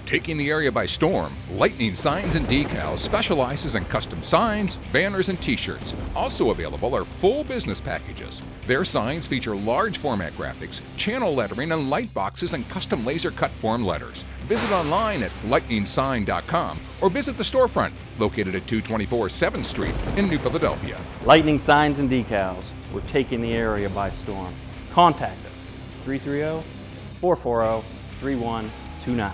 Taking the area by storm, Lightning Signs and Decals specializes in custom signs, banners, and t-shirts. Also available are full business packages. Their signs feature large format graphics, channel lettering, and light boxes and custom laser cut form letters. Visit online at lightningsign.com or visit the storefront located at 224 7th Street in New Philadelphia. Lightning Signs and Decals. We're taking the area by storm. Contact us 330-440-3129.